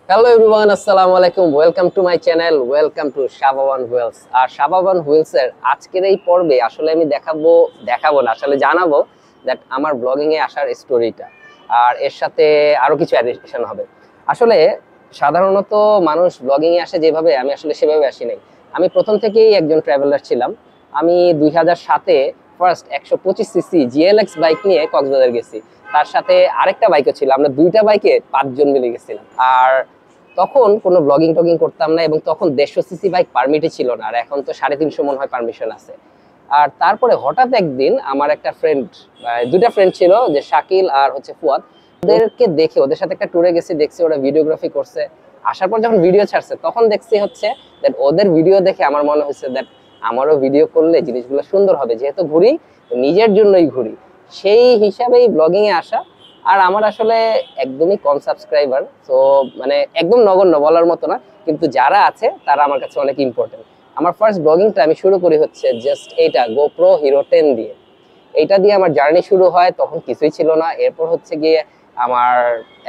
Hello everyone, আসসালামু আলাইকুম। Welcome to my channel, welcome to Shababan wheels. আর শাবাবান হুইলস এর আজকের এই পর্বে আসলে আমি দেখাবো না, আসলে জানাবো দ্যাট আমার ব্লগিং এ আসার স্টোরিটা। আর এর সাথে আরো কিছু অ্যাডিশন হবে। আসলে সাধারণত মানুষ ব্লগিং এ আসে যেভাবে, আমি আসলে সেভাবে আসি নাই। আমি প্রথম থেকেই একজন ট্রাভেলার ছিলাম। আমি 2007-এ ফার্স্ট 125 সিসি জিএলএক্স বাইক নিয়ে কক্সবাজার গেছি। তার সাথে আরেকটা বাইকও ছিল, আমরা দুইটা বাইকে 5 জন মিলে গেছিলাম। আর তখন কোনো ব্লগিং টগিং করতাম না, এবং তখন 150 সিসি বাইক পারমিটই ছিল না। আর এখন তো 350 মনে হয় পারমিশন আছে। আর তারপরে হঠাৎ একদিন আমার একটা ফ্রেন্ড, দুটা ফ্রেন্ড ছিল, যে শাকিল আর হচ্ছে ফুয়াদ, ওদেরকে দেখে ওদের সাথে একটা ট্যুরে গেছি, দেখছি ওরা ভিডিওগ্রাফি করছে। আসার পর যখন ভিডিও ছাড়ছে তখন দেখছি হচ্ছে দ্যাট ওদের ভিডিও দেখে আমার মনে হয়েছে দ্যাট আমারও ভিডিও করলে জিনিসগুলো সুন্দর হবে, যেহেতু ঘুরি নিজের জন্যই ঘুরি, সেই হিসাবেই ব্লগিং এ আসা। আর আমার আসলে একদমই কম সাবস্ক্রাইবার, তো মানে একদম নগণ্য বলার মতো না, কিন্তু যারা আছে তারা আমার কাছে অনেক ইম্পর্টেন্ট। আমার ফার্স্ট ব্লগিংটা আমি শুরু করি হচ্ছে জাস্ট এইটা গোপ্রো হিরো 10 দিয়ে। এইটা দিয়ে আমার জার্নি শুরু হয়, তখন কিছুই ছিল না। এরপর হচ্ছে গিয়ে আমার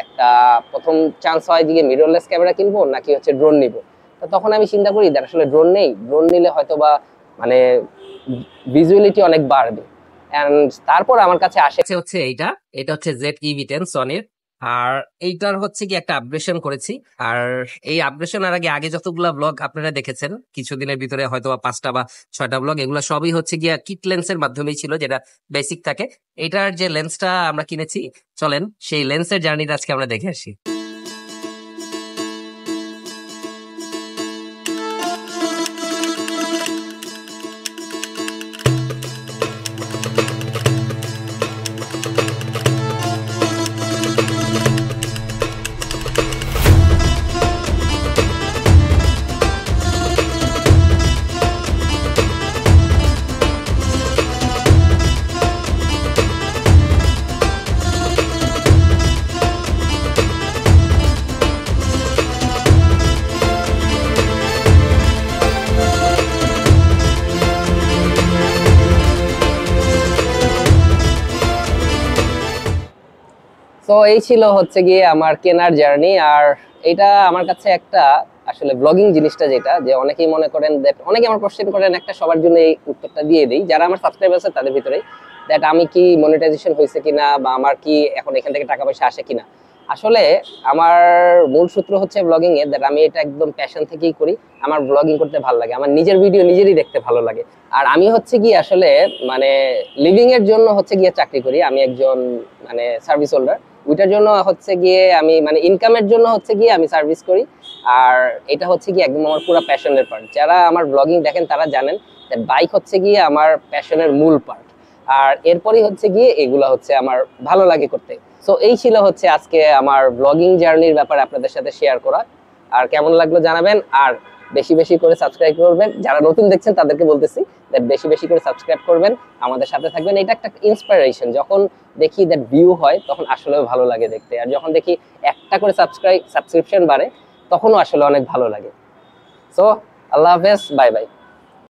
একটা প্রথম চান্স হয় যে মিররলেস ক্যামেরা কিনবো নাকি হচ্ছে ড্রোন নিব। তো তখন আমি চিন্তা করি যে আসলে ড্রোন নেই, ড্রোন নিলে হয়তো বা মানে ভিজুয়ালিটি অনেক বাড়বে। এন্ড তারপর আমার কাছে আসে হচ্ছে এটা হচ্ছে ZEV10 সনির। আর এইটার হচ্ছে কি একটা আপগ্রেশন করেছি। আর এই আপগ্রেশন আর আগে যতগুলা ব্লগ আপনারা দেখেছেন কিছুদিনের ভিতরে, হয়তো 5টা বা 6টা ব্লগ, এগুলো সবই হচ্ছে গিয়া কিট লেন্সের মাধ্যমেই ছিল, যেটা বেসিক থাকে। এটার যে লেন্সটা আমরা কিনেছি, চলেন সেই লেন্সের জার্নিটা আজকে আমরা দেখে আসি। তো এই ছিল হচ্ছে গিয়ে আমার কেনার জার্নি। আর এটা আমার কাছে একটা আসলে ব্লগিং জিনিসটা, যেটা যে অনেকেই মনে করেন দ্যাট, অনেকে আমার কোশ্চেন করেন, একটা সবার জন্য এই উত্তরটা দিয়ে দিই যারা আমার সাবস্ক্রাইবার আছে তাদের ভিতরে, দ্যাট আমি কি মনিটাইজেশন হয়েছে কিনা, বা আমার কি এখন এখান থেকে টাকা পয়সা আসে কিনা। আসলে আমার মূল সূত্র হচ্ছে ব্লগিং এর, দ্যাট আমি এটা একদম প্যাশন থেকেই করি। আমার ব্লগিং করতে ভালো লাগে, আমার নিজের ভিডিও নিজেরই দেখতে ভালো লাগে। আর আমি হচ্ছে কি আসলে মানে লিভিং এর জন্য হচ্ছে গিয়ে চাকরি করি, আমি একজন মানে সার্ভিস হোল্ডার। ওইটার জন্য হচ্ছে গিয়ে আমি মানে ইনকামের জন্য হচ্ছে গিয়ে আমি সার্ভিস করি। আর এটা হচ্ছে গিয়ে একদম আমার পুরো প্যাশনের পার্ট। যারা আমার ব্লগিং দেখেন তারা জানেন বাইক হচ্ছে গিয়ে আমার প্যাশনের মূল পার্ট। আর এরপরই হচ্ছে গিয়ে এগুলা হচ্ছে আমার ভালো লাগে করতে। সো এই ছিল হচ্ছে আজকে আমার ব্লগিং জার্নির ব্যাপারে আপনাদের সাথে শেয়ার করা। আর কেমন লাগলো জানাবেন। আর বেশি বেশি করে সাবস্ক্রাইব করবেন, যারা নতুন দেখছেন তাদেরকে বলতেছি দ্যাট বেশি বেশি করে সাবস্ক্রাইব করবেন, আমাদের সাথে থাকবেন। এটা একটা ইন্সপিরেশন, যখন দেখি দ্যাট ভিউ হয় তখন আসলেও ভালো লাগে দেখতে। আর যখন দেখি একটা করে সাবস্ক্রিপশন বাড়ে তখনও আসলে অনেক ভালো লাগে। সো আল্লাহ হাফেজ, বাই বাই।